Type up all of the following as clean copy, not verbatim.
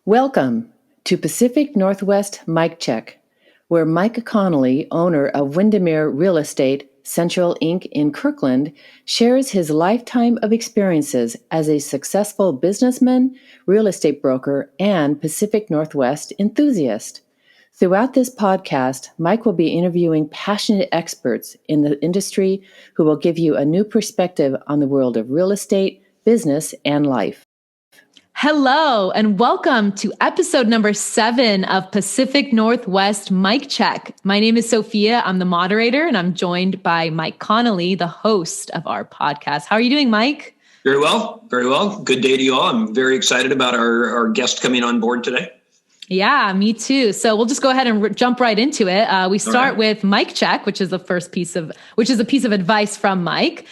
Welcome to Pacific Northwest Mike Check, where Mike Connolly, owner of Windermere Real Estate Central Inc. in Kirkland, shares his lifetime of experiences as a successful businessman, real estate broker, and Pacific Northwest enthusiast. Throughout this podcast, Mike will be interviewing passionate experts in the industry who will give you a new perspective on the world of real estate, business, and life. Hello, and welcome to episode number 7 of Pacific Northwest Mike Check. My name is Sophia. I'm the moderator, and I'm joined by Mike Connolly, the host of our podcast. How are you doing, Mike? Very well. Very well. Good day to you all. I'm very excited about our guest coming on board today. Yeah, me too. So we'll just go ahead and jump right into it. We start with Mike Check, which is a piece of advice from Mike.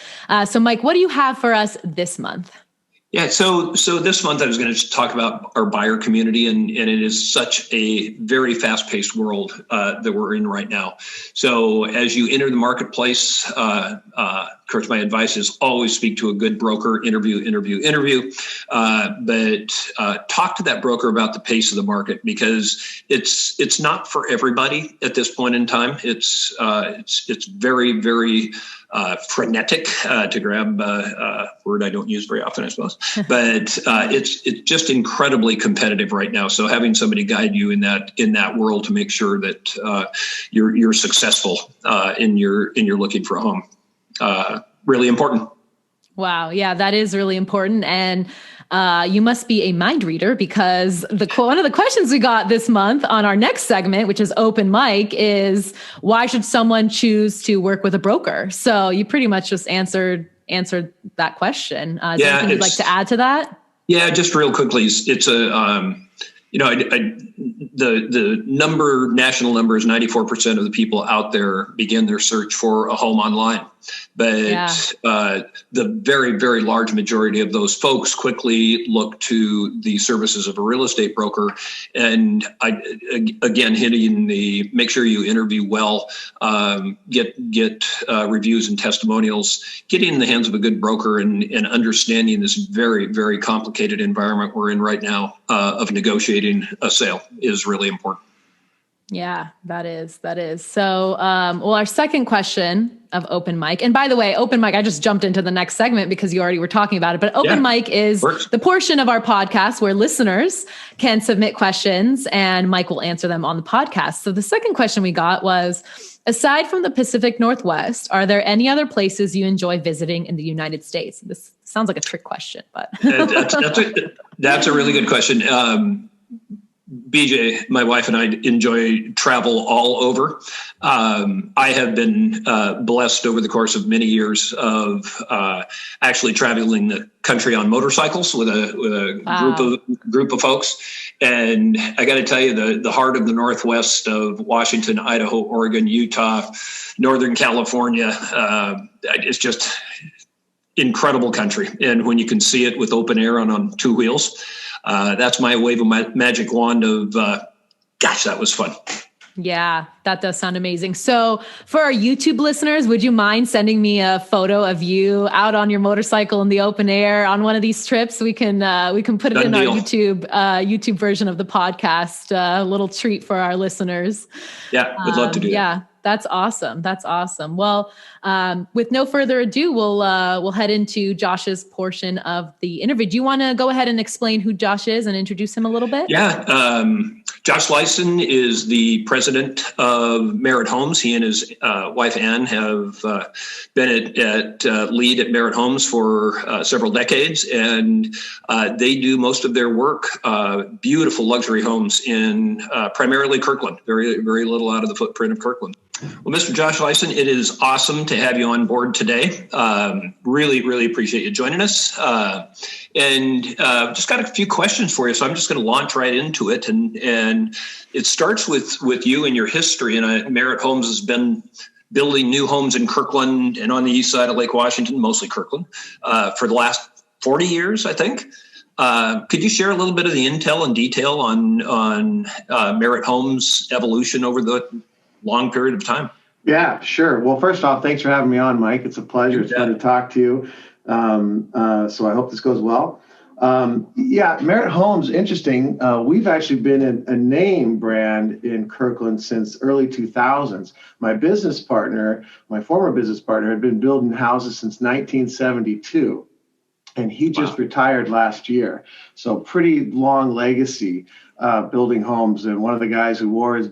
So Mike, what do you have for us this month? Yeah, so this month I was going to talk about our buyer community, and it is such a very fast-paced world that we're in right now. So as you enter the marketplace, of course, my advice is always speak to a good broker, interview. But talk to that broker about the pace of the market, because it's not for everybody at this point in time. It's very, very frenetic, to grab a word I don't use very often, I suppose. But it's just incredibly competitive right now. So having somebody guide you in that world to make sure that you're successful in your looking for a home, really important. Wow, yeah, that is really important. And you must be a mind reader, because one of the questions we got this month on our next segment, which is open mic, is why should someone choose to work with a broker? So you pretty much just answered that question. Is there anything you'd like to add to that? Yeah, just real quickly, it's a the national number is 94% of the people out there begin their search for a home online. But the very, very large majority of those folks quickly look to the services of a real estate broker. And again, hitting make sure you interview well, get reviews and testimonials, getting in the hands of a good broker and understanding this very, very complicated environment we're in right now of negotiating a sale is really important. Yeah, that is. So, our second question of open mic, and by the way, open mic, I just jumped into the next segment because you already were talking about it, but open mic is the portion of our podcast where listeners can submit questions and Mike will answer them on the podcast. So the second question we got was, aside from the Pacific Northwest, are there any other places you enjoy visiting in the United States? This sounds like a trick question, but that's a really good question. BJ, my wife, and I enjoy travel all over. I have been blessed over the course of many years of actually traveling the country on motorcycles with a group of folks. And I got to tell you, the heart of the Northwest of Washington, Idaho, Oregon, Utah, Northern California, it's just incredible country. And when you can see it with open air on two wheels, that's my wave of my magic wand of, gosh, that was fun. Yeah, that does sound amazing. So for our YouTube listeners, would you mind sending me a photo of you out on your motorcycle in the open air on one of these trips? We can put it in our YouTube version of the podcast, a little treat for our listeners. Yeah, would love to do that. Yeah. That's awesome. Well, with no further ado, we'll head into Josh's portion of the interview. Do you want to go ahead and explain who Josh is and introduce him a little bit? Yeah. Josh Lysen is the president of Merritt Homes. He and his wife, Ann, have been at lead at Merritt Homes for several decades, and they do most of their work, beautiful luxury homes in primarily Kirkland, very, very little out of the footprint of Kirkland. Well, Mr. Josh Lysen, it is awesome to have you on board today. Really, really appreciate you joining us. And just got a few questions for you, so I'm just going to launch right into it. And it starts with you and your history. And Merritt Homes has been building new homes in Kirkland and on the east side of Lake Washington, mostly Kirkland, for the last 40 years, I think. Could you share a little bit of the intel and detail on Merritt Homes' evolution over the long period of time? Yeah, sure. Well, first off, thanks for having me on, Mike. It's a pleasure. It's fun to talk to you. So I hope this goes well. Yeah, Merritt Homes, interesting. We've actually been a name brand in Kirkland since early 2000s. My former business partner, had been building houses since 1972, and he just retired last year. So pretty long legacy building homes. And one of the guys who wore his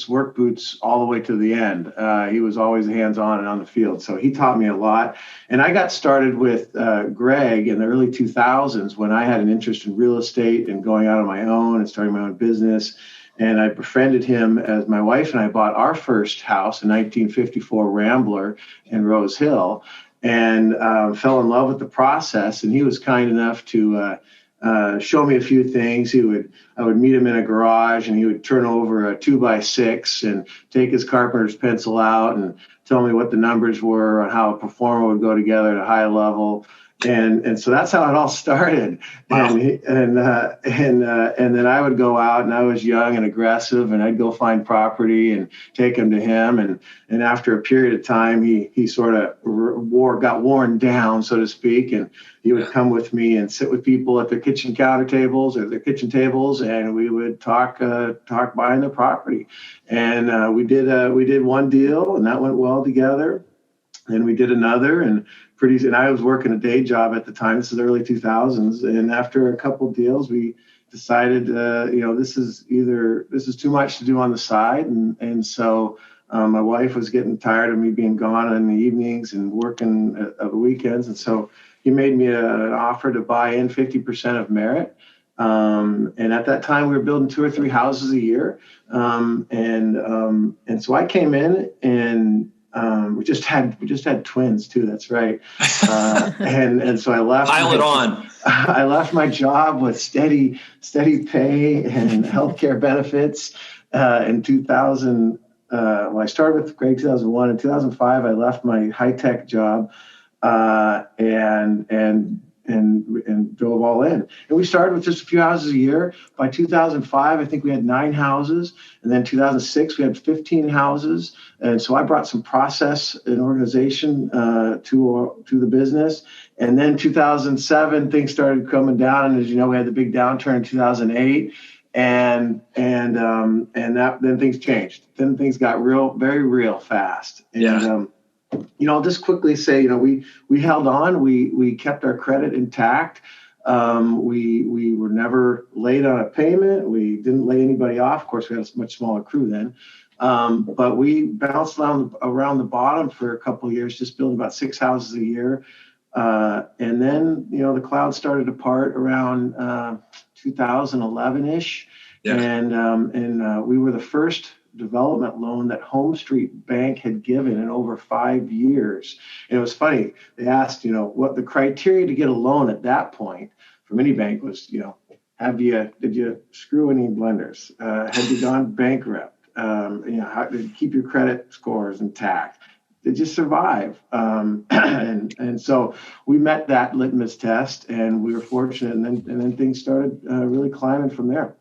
work boots all the way to the end. He was always hands-on and on the field. So he taught me a lot. And I got started with Greg in the early 2000s when I had an interest in real estate and going out on my own and starting my own business. And I befriended him as my wife and I bought our first house, a 1954 Rambler in Rose Hill, and fell in love with the process. And he was kind enough to show me a few things. I would meet him in a garage, and he would turn over a 2x6 and take his carpenter's pencil out and tell me what the numbers were on how a performer would go together at a high level. And so that's how it all started. Wow. And then I would go out, and I was young and aggressive, and I'd go find property and take them to him. And after a period of time, he sort of got worn down, so to speak. And he would come with me and sit with people at their kitchen tables, and we would talk buying the property. And we did one deal, and that went well together. Then we did another, and I was working a day job at the time. This is the early 2000s. And after a couple of deals, we decided, this is too much to do on the side. And so my wife was getting tired of me being gone in the evenings and working at the weekends. And so he made me an offer to buy in 50% of Merritt. And at that time, we were building 2 or 3 houses a year. And so I came in, and we just had twins too. That's right. And so I left. Pile it on. I left my job with steady pay and healthcare benefits in 2000. I started with Greg 2001. In 2005, I left my high-tech job and drove all in. And we started with just a few houses a year. By 2005, I think we had 9 houses. And then 2006, we had 15 houses. And so I brought some process and organization to the business. And then 2007, things started coming down. And as you know, we had the big downturn in 2008. And then things changed. Then things got very real fast. And, I'll just quickly say, we held on. We kept our credit intact. We were never late on a payment. We didn't lay anybody off. Of course, we had a much smaller crew then. But we bounced around the bottom for a couple of years, just building about 6 houses a year. And then, the cloud started to part around 2011-ish. Yeah. And we were the first development loan that Home Street Bank had given in over 5 years. And it was funny. They asked, what the criteria to get a loan at that point from any bank was, did you screw any lenders? Had you gone bankrupt? How did you keep your credit scores intact? Did you survive? And so we met that litmus test, and we were fortunate. And then things started really climbing from there.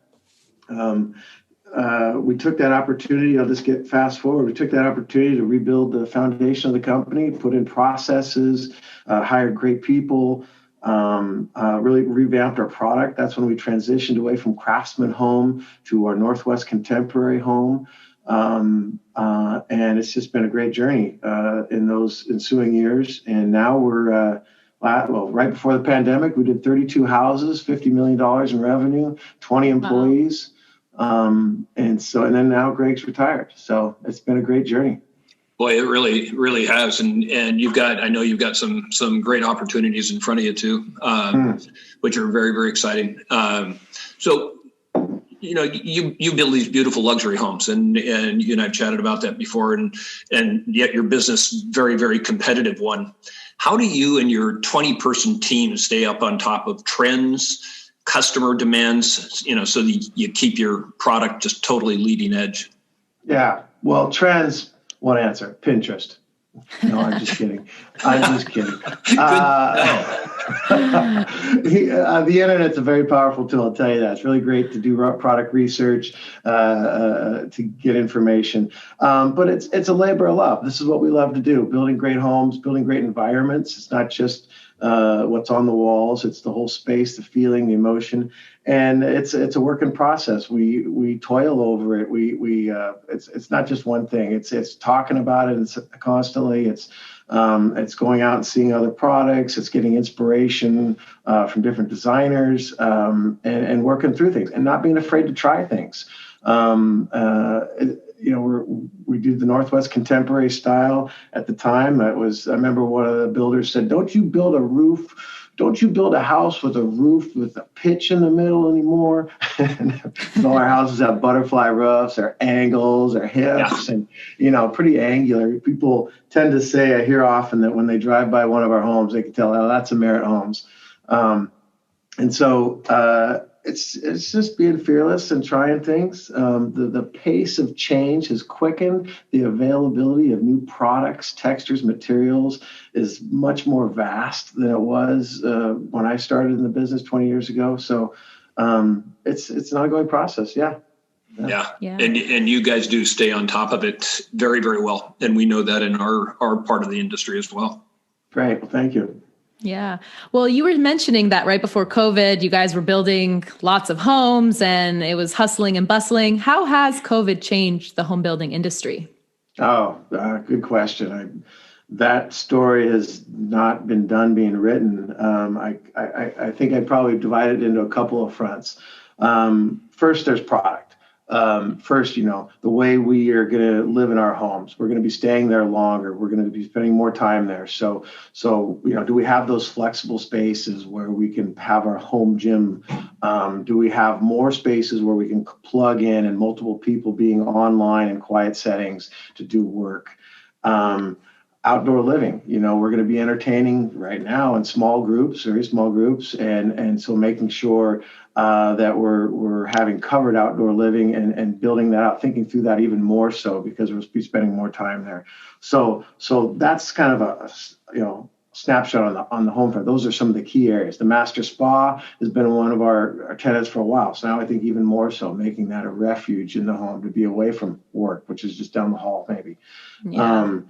We took that opportunity. I'll just fast forward. We took that opportunity to rebuild the foundation of the company, put in processes, hired great people, really revamped our product. That's when we transitioned away from Craftsman Home to our Northwest Contemporary Home. And it's just been a great journey in those ensuing years. And now we're right before the pandemic, we did 32 houses, $50 million in revenue, 20 employees. Wow. And then now Greg's retired. So it's been a great journey. Boy, it really has. And I know you've got some great opportunities in front of you too, which are very, very exciting. So, you build these beautiful luxury homes, and you and I've chatted about that before, and yet your business, very, very competitive one. How do you and your 20-person team stay up on top of trends, customer demands, so that you keep your product just totally leading edge? Yeah. Well, trends, one answer, Pinterest. No, I'm just kidding. The internet's a very powerful tool, I'll tell you that. It's really great to do product research, to get information. But it's a labor of love. This is what we love to do, building great homes, building great environments. It's not just what's on the walls. It's the whole space, the feeling, the emotion, and it's a working process. We toil over it. It's not just one thing. It's talking about it. It's constantly. It's going out and seeing other products. It's getting inspiration from different designers, and working through things and not being afraid to try things. We did the Northwest contemporary style at the time. I remember one of the builders said, don't you build a house with a roof with a pitch in the middle anymore? All our houses have butterfly roofs, or angles, or hips, and, pretty angular. People tend to say, I hear often that when they drive by one of our homes, they can tell, oh, that's a Merritt Homes. And so it's just being fearless and trying things. The pace of change has quickened. The availability of new products, textures, materials is much more vast than it was when I started in the business 20 years ago. So it's an ongoing process. Yeah. And you guys do stay on top of it very, very well. And we know that in our part of the industry as well. Great. Well, thank you. Yeah. Well, you were mentioning that right before COVID, you guys were building lots of homes and it was hustling and bustling. How has COVID changed the home building industry? Oh, good question. That story has not been done being written. I think I'd probably divide it into a couple of fronts. First, there's product. First, the way we are going to live in our homes, we're going to be staying there longer. We're going to be spending more time there. So, do we have those flexible spaces where we can have our home gym? Do we have more spaces where we can plug in and multiple people being online in quiet settings to do work? Outdoor living, we're going to be entertaining right now in small groups, very small groups. And so making sure that we're having covered outdoor living and building that out, thinking through that even more so because we'll be spending more time there. So that's kind of a snapshot on the home front. Those are some of the key areas. The master spa has been one of our tenants for a while. So now I think even more so, making that a refuge in the home to be away from work, which is just down the hall maybe. Yeah.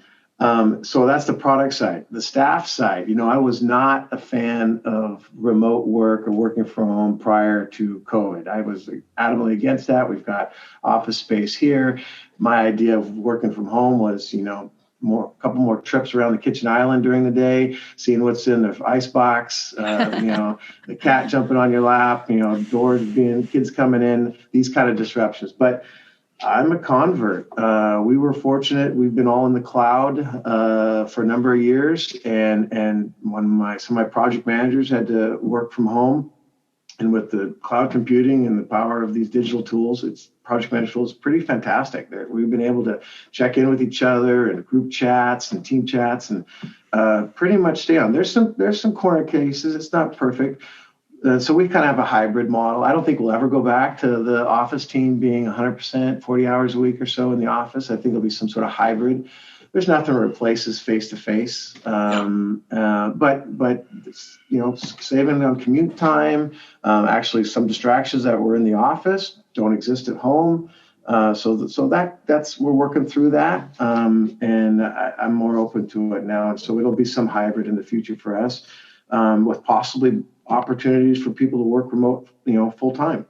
So that's the product side. The staff side, I was not a fan of remote work or working from home prior to COVID. I was adamantly against that. We've got office space here. My idea of working from home was, a couple more trips around the kitchen island during the day, seeing what's in the ice box, the cat jumping on your lap, doors being, kids coming in, these kind of disruptions. But I'm a convert. We were fortunate. We've been all in the cloud for a number of years. And some of my project managers had to work from home. And with the cloud computing and the power of these digital tools, project management tools, pretty fantastic. We've been able to check in with each other and group chats and team chats and pretty much stay on. There's some corner cases. It's not perfect. So we kind of have a hybrid model. I don't think we'll ever go back to the office team being 100%, 40 hours a week or so in the office. I think there'll be some sort of hybrid. There's nothing that replaces face-to-face. But saving on commute time, actually some distractions that were in the office don't exist at home. So that's we're working through that. And I'm more open to it now. And so it'll be some hybrid in the future for us, with possibly opportunities for people to work remote, full time.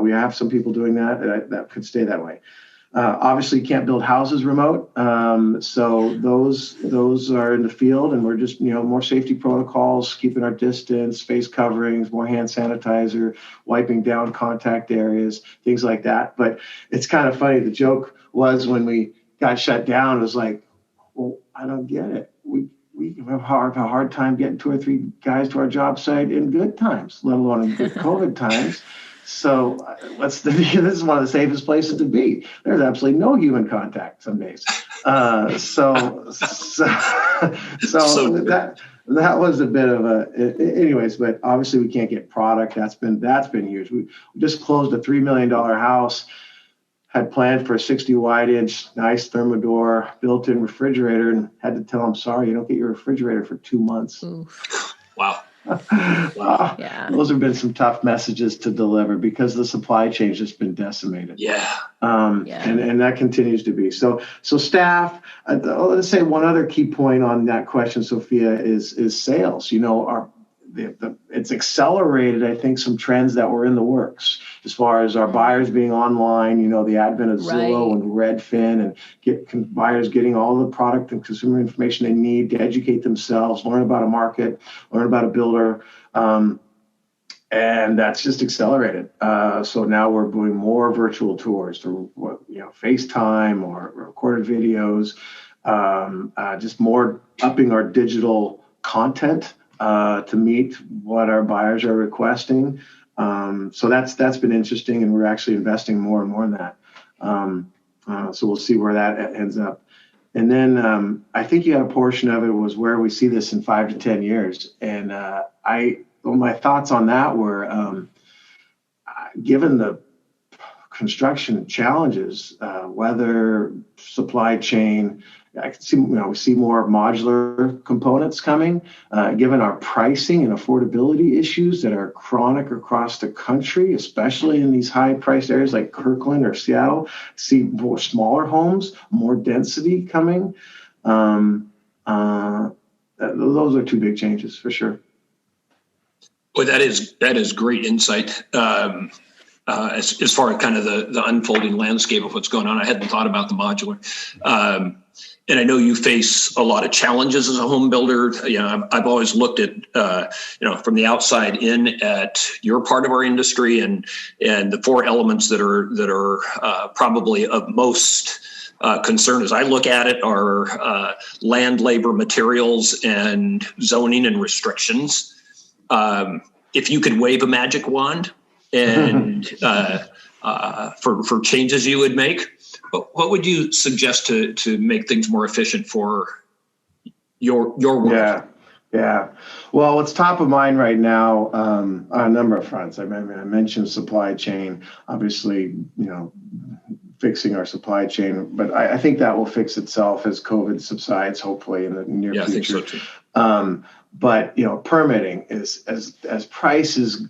We have some people doing that could stay that way. Obviously, you can't build houses remote, so those are in the field, and we're just more safety protocols, keeping our distance, face coverings, more hand sanitizer, wiping down contact areas, things like that. But it's kind of funny. The joke was when we got shut down, it was like, well, I don't get it. We have a hard time getting 2 or 3 guys to our job site in good times, let alone in good COVID times. So this is one of the safest places to be. There's absolutely no human contact some days. So that was a bit of anyways, but obviously we can't get product. That's been huge. We just closed a $3 million house, had planned for a 60 wide inch, nice thermodor, built-in refrigerator, and had to tell them, sorry, you don't get your refrigerator for 2 months. Oof. Wow. Yeah. Those have been some tough messages to deliver because the supply chain has just been decimated. Yeah. And that continues to be. So staff, let's say one other key point on that question, Sophia, is sales. It's accelerated, I think, some trends that were in the works as far as our buyers being online, the advent of Zillow and Redfin, and buyers getting all the product and consumer information they need to educate themselves, learn about a market, learn about a builder. And that's just accelerated. So now we're doing more virtual tours through FaceTime or recorded videos, just more upping our digital content to meet what our buyers are requesting. So that's been interesting, and we're actually investing more and more in that. So we'll see where that ends up. And then I think you had a portion of it was where we see this in 5 to 10 years. And my thoughts on that were, given the construction challenges, weather, supply chain, I can see, we see more modular components coming, given our pricing and affordability issues that are chronic across the country, especially in these high priced areas like Kirkland or Seattle. See more smaller homes, more density coming. Those are two big changes for sure. Well, that is great insight. As far as kind of the unfolding landscape of what's going on, I hadn't thought about the modular. And I know you face a lot of challenges as a home builder. I've always looked at, from the outside in at your part of our industry, and the 4 elements that are probably of most concern as I look at it are land, labor, materials, and zoning and restrictions. If you could wave a magic wand and for changes you would make, what would you suggest to make things more efficient for your work? Yeah. Well, what's top of mind right now on a number of fronts. I mentioned supply chain, obviously, fixing our supply chain, but I think that will fix itself as COVID subsides, hopefully in the near future. I think so too. But permitting is as prices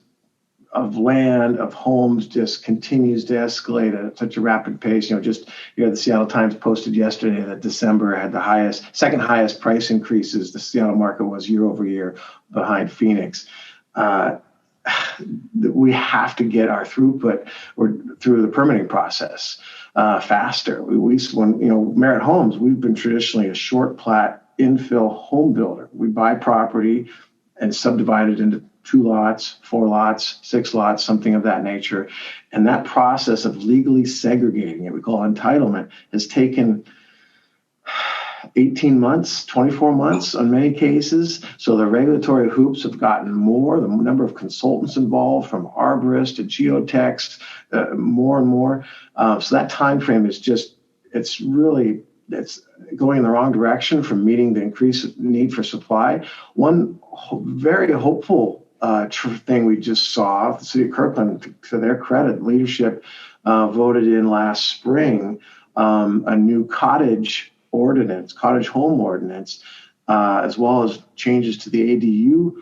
of land, of homes just continues to escalate at such a rapid pace. The Seattle Times posted yesterday that December had the second highest price increases the Seattle market was year over year, behind Phoenix. We have to get our throughput through the permitting process faster. When Merit Homes, we've been traditionally a short plat infill home builder. We buy property and subdivide it into 2 lots, 4 lots, 6 lots, something of that nature. And that process of legally segregating it, we call entitlement, has taken 18 months, 24 months in many cases. So the regulatory hoops have gotten more, the number of consultants involved, from arborists to geotechs, more and more. So that time frame is it's going in the wrong direction from meeting the increased need for supply. One very hopeful thing we just saw, the city of Kirkland, to their credit, leadership voted in last spring a new cottage home ordinance, as well as changes to the ADU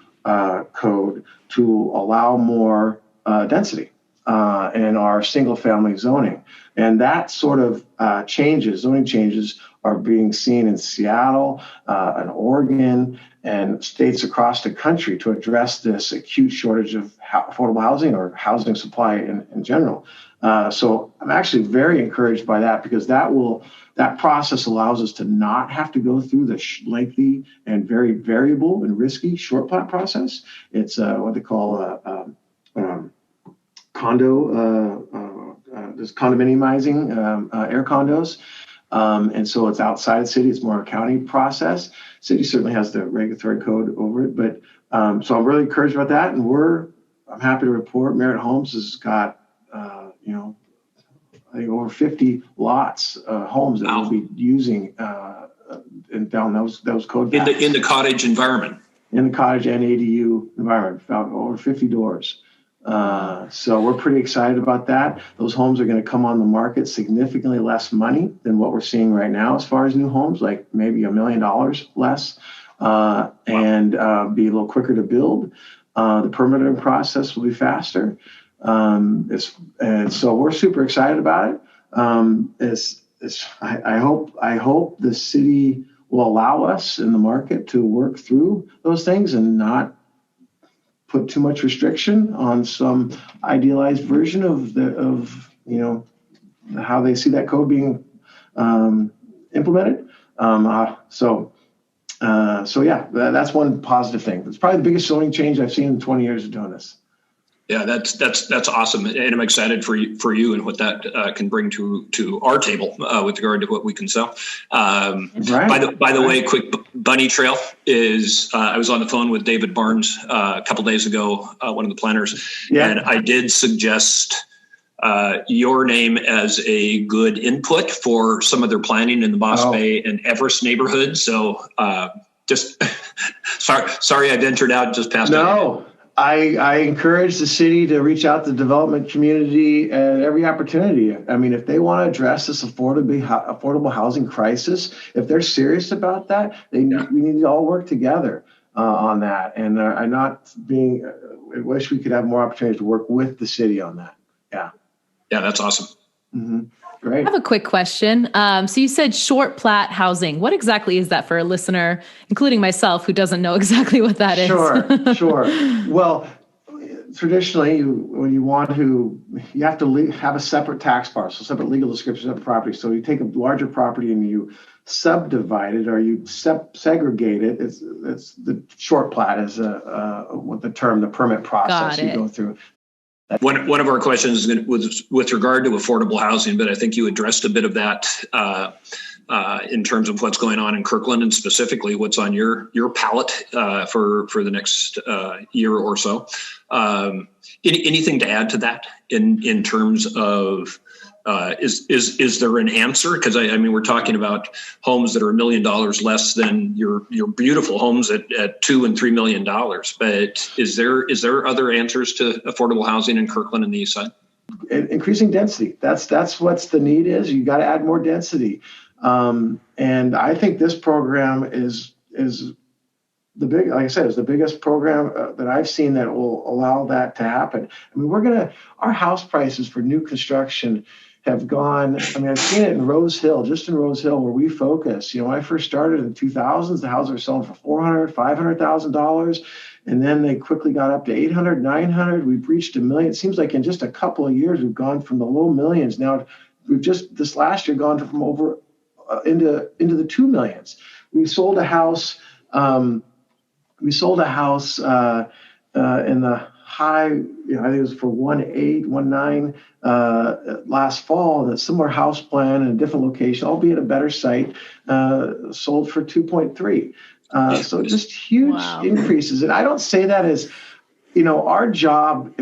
code to allow more density in our single family zoning. And that sort of zoning changes are being seen in Seattle and Oregon and states across the country to address this acute shortage of affordable housing or housing supply in general. So I'm actually very encouraged by that, because that process allows us to not have to go through the lengthy and very variable and risky short plat process. It's what they call there's condominiumizing air condos. And so it's outside the city. It's more a county process. City certainly has the regulatory code over it. But so I'm really encouraged about that. And I'm happy to report Merit Homes has got, I think over 50 lots, homes that we'll be using down those code paths. In the cottage environment. In the cottage and ADU environment, about over 50 doors. So we're pretty excited about that. Those homes are going to come on the market significantly less money than what we're seeing right now as far as new homes, like maybe $1 million less, and be a little quicker to build. The permitting process will be faster. And so we're super excited about it. I hope the city will allow us in the market to work through those things and not put too much restriction on some idealized version of how they see that code being implemented. So yeah, that's one positive thing. It's probably the biggest zoning change I've seen in 20 years of doing this. Yeah, that's awesome, and I'm excited for you and what that can bring to our table with regard to what we can sell. Right. By the way, quick bunny trail is I was on the phone with David Barnes a couple days ago, one of the planners, and I did suggest your name as a good input for some of their planning in the Moss Bay and Everest neighborhood. So just sorry I ventured out just past. No. I encourage the city to reach out to the development community at every opportunity. I mean, if they want to address this affordable housing crisis, if they're serious about that, we need to all work together on that. And I wish we could have more opportunities to work with the city on that. Yeah. Yeah, that's awesome. Mm-hmm. Great. I have a quick question. So you said short plat housing. What exactly is that for a listener, including myself, who doesn't know exactly what that is? Sure. Well, traditionally, you have to have a separate tax parcel, separate legal description of the property. So you take a larger property and you subdivide it, or you segregate it. It's the short plat is what the term, the permit process you go through. One of our questions was with regard to affordable housing, but I think you addressed a bit of that in terms of what's going on in Kirkland and specifically what's on your palette for the next year or so. Anything to add to that in terms of is there an answer? Because I mean, we're talking about homes that are $1 million less than your beautiful homes at $2 and $3 million. But is there other answers to affordable housing in Kirkland and the Eastside? Increasing density. That's what's the need is. You got to add more density. And I think this program is like I said, is the biggest program that I've seen that will allow that to happen. I mean, our house prices for new construction have gone. I mean, I've seen it in Rose Hill, just in Rose Hill where we focus. When I first started in the 2000s, the houses were selling for $400,000, $500,000. And then they quickly got up to 800, 900. We've reached $1 million. It seems like in just a couple of years, we've gone from the low millions. Now we've just this last year gone from over into the 2 millions. We sold a house. We sold a house in the high, I think it was for 1.8, 1.9 last fall. A similar house plan in a different location, albeit a better site, sold for 2.3. So just huge increases. And I don't say that as, our job.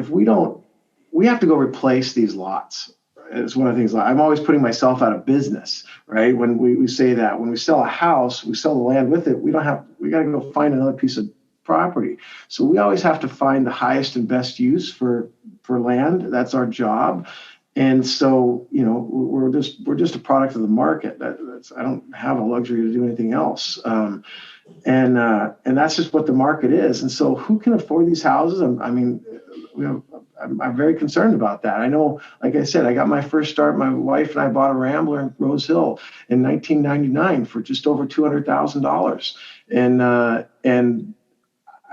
We have to go replace these lots. It's one of the things I'm always putting myself out of business, right? When we say that, when we sell a house, we sell the land with it. We got to go find another piece of property. So we always have to find the highest and best use for land. That's our job. And so, we're just a product of the market. I don't have a luxury to do anything else. And that's just what the market is. And so who can afford these houses? I'm very concerned about that. I know, like I said, I got my first start. My wife and I bought a Rambler in Rose Hill in 1999 for just over $200,000. And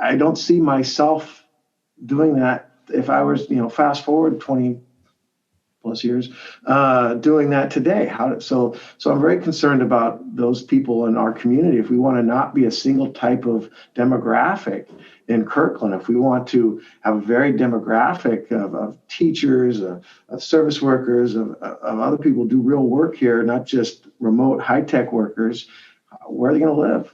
I don't see myself doing that if I was, fast forward 20 plus years, doing that today. So I'm very concerned about those people in our community. If we want to not be a single type of demographic in Kirkland, if we want to have a very demographic of teachers, of service workers, of other people who do real work here, not just remote high-tech workers, where are they going to live?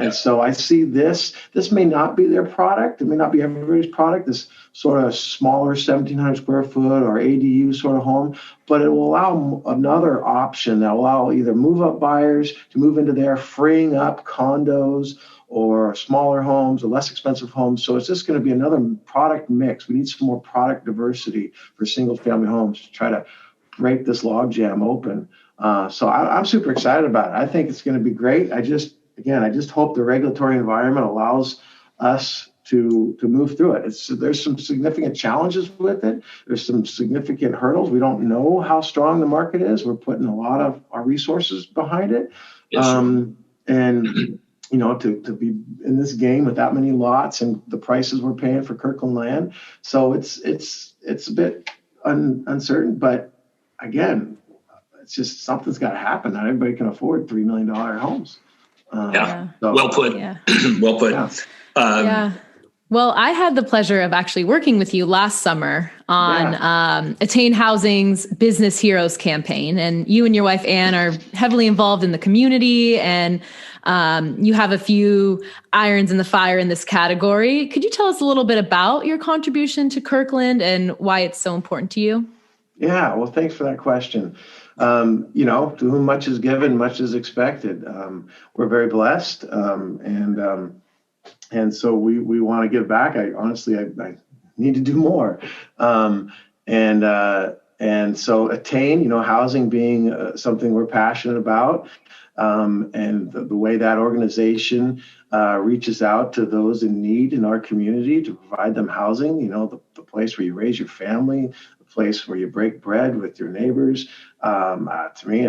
And so I see this may not be their product. It may not be everybody's product, this sort of smaller 1,700 square foot or ADU sort of home, but it will allow another option that will allow either move-up buyers to move into there, freeing up condos or smaller homes or less expensive homes. So it's just going to be another product mix. We need some more product diversity for single-family homes to try to break this logjam open. So I'm super excited about it. I think it's going to be great. again, I just hope the regulatory environment allows us to move through it. There's some significant challenges with it. There's some significant hurdles. We don't know how strong the market is. We're putting a lot of our resources behind it. Yes, and to be in this game with that many lots and the prices we're paying for Kirkland land. So it's a bit uncertain, but again, it's just something's got to happen. Not everybody can afford $3 million homes. Well put. Yeah. Well put. Yeah. Well, I had the pleasure of actually working with you last summer on Attain Housing's Business Heroes campaign. And you and your wife, Ann, are heavily involved in the community, and you have a few irons in the fire in this category. Could you tell us a little bit about your contribution to Kirkland and why it's so important to you? Yeah, well, thanks for that question. To whom much is given, much is expected. We're very blessed, and so we want to give back. I need to do more. And so Attain, housing being something we're passionate about, and the way that organization reaches out to those in need in our community to provide them housing, the place where you raise your family, the place where you break bread with your neighbors. To me,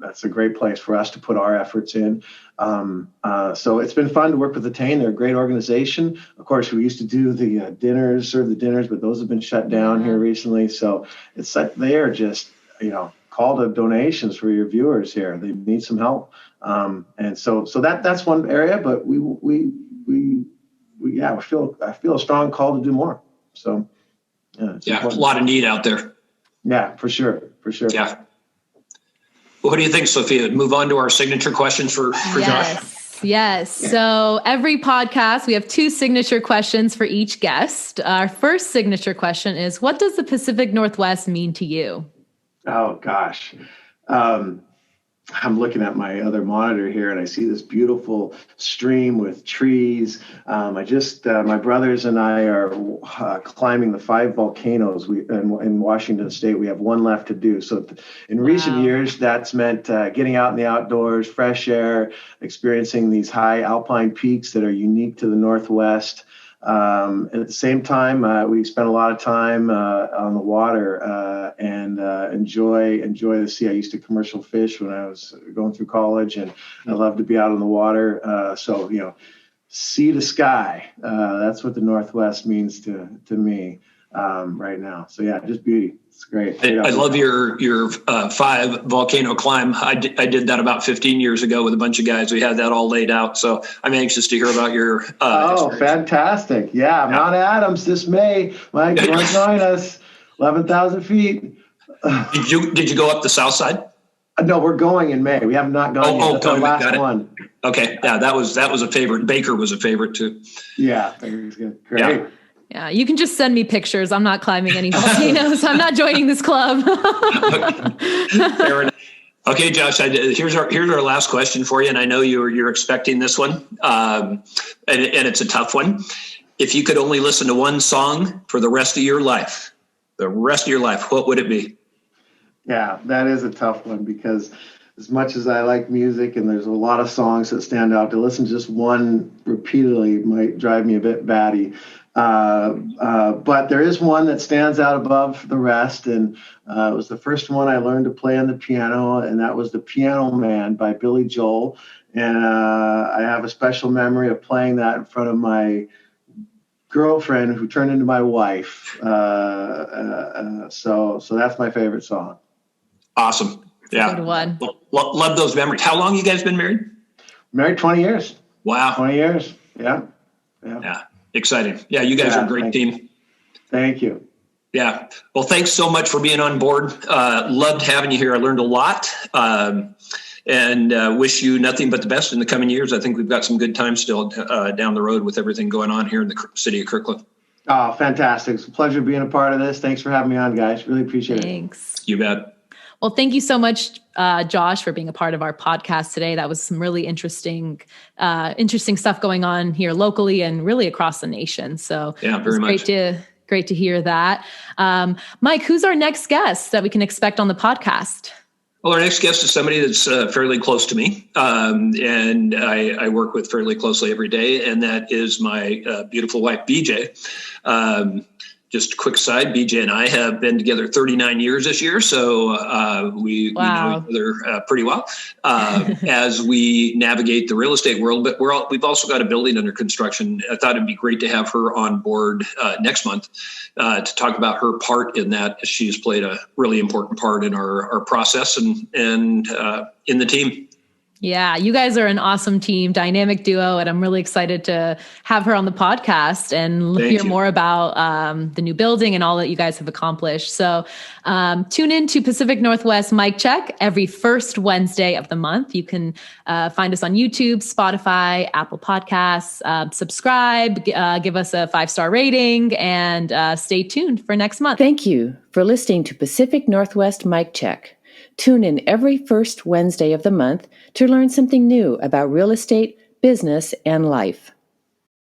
that's a great place for us to put our efforts in. So it's been fun to work with Attain. They're a great organization. Of course, we used to do the serve the dinners, but those have been shut down here recently. So it's like they are just, call to donations for your viewers here. They need some help. And so that's one area, but I feel a strong call to do more. So a lot of need out there. Yeah, for sure. Yeah. Well, what do you think, Sophia? Move on to our signature questions for Josh? Yes. So every podcast, we have 2 signature questions for each guest. Our first signature question is, what does the Pacific Northwest mean to you? Oh, gosh. I'm looking at my other monitor here and I see this beautiful stream with trees. My brothers and I are climbing the 5 volcanoes in Washington State. We have one left to do. So in recent years, that's meant getting out in the outdoors, fresh air, experiencing these high alpine peaks that are unique to the Northwest. At the same time, we spent a lot of time on the water and enjoy the sea. I used to commercial fish when I was going through college, and I love to be out on the water. So sea to sky. That's what the Northwest means to me right now. So yeah, just beauty. It's great. I love your 5 volcano climb. I did that about 15 years ago with a bunch of guys. We had that all laid out. So I'm anxious to hear about your experience. Fantastic. Yeah, Mount Adams this May. Mike, join us. 11,000 feet. Did you go up the south side? No, we're going in May. We have not gone yet. That's our last one. Okay. Yeah, that was a favorite. Baker was a favorite too. Yeah, Baker's good. Great. Yeah. Yeah, you can just send me pictures. I'm not climbing any volcanoes. I'm not joining this club. Fair enough. Okay, Josh, here's our last question for you, and I know you're expecting this one, and it's a tough one. If you could only listen to one song for the rest of your life, what would it be? Yeah, that is a tough one because as much as I like music and there's a lot of songs that stand out, to listen to just one repeatedly might drive me a bit batty. But there is one that stands out above the rest, and it was the first one I learned to play on the piano, and that was The Piano Man by Billy Joel. And I have a special memory of playing that in front of my girlfriend who turned into my wife. So that's my favorite song. Awesome. Yeah. Good one. Love those memories. How long you guys been married? Married 20 years. Wow. 20 years. Yeah. Exciting. Yeah, you guys are a great team. Thank you. Yeah. Well, thanks so much for being on board. Loved having you here. I learned a lot, and wish you nothing but the best in the coming years. I think we've got some good times still down the road with everything going on here in the city of Kirkland. Oh, fantastic. It's a pleasure being a part of this. Thanks for having me on, guys. Really appreciate it. Thanks. You bet. Well, thank you so much, Josh, for being a part of our podcast today. That was some really interesting stuff going on here locally and really across the nation. So yeah, very much. Great to hear that. Mike, who's our next guest that we can expect on the podcast? Well, our next guest is somebody that's fairly close to me, and I work with fairly closely every day, and that is my beautiful wife, BJ. Just a quick side, BJ and I have been together 39 years this year, so we know each other pretty well as we navigate the real estate world. But we've also got a building under construction. I thought it'd be great to have her on board next month to talk about her part in that. She's played a really important part in our process and in the team. Yeah, you guys are an awesome team, dynamic duo, and I'm really excited to have her on the podcast and hear more about the new building and all that you guys have accomplished. So tune in to Pacific Northwest Mike Check every first Wednesday of the month. You can find us on YouTube, Spotify, Apple Podcasts. Subscribe, give us a 5-star rating, and stay tuned for next month. Thank you for listening to Pacific Northwest Mike Check. Tune in every first Wednesday of the month to learn something new about real estate, business, and life.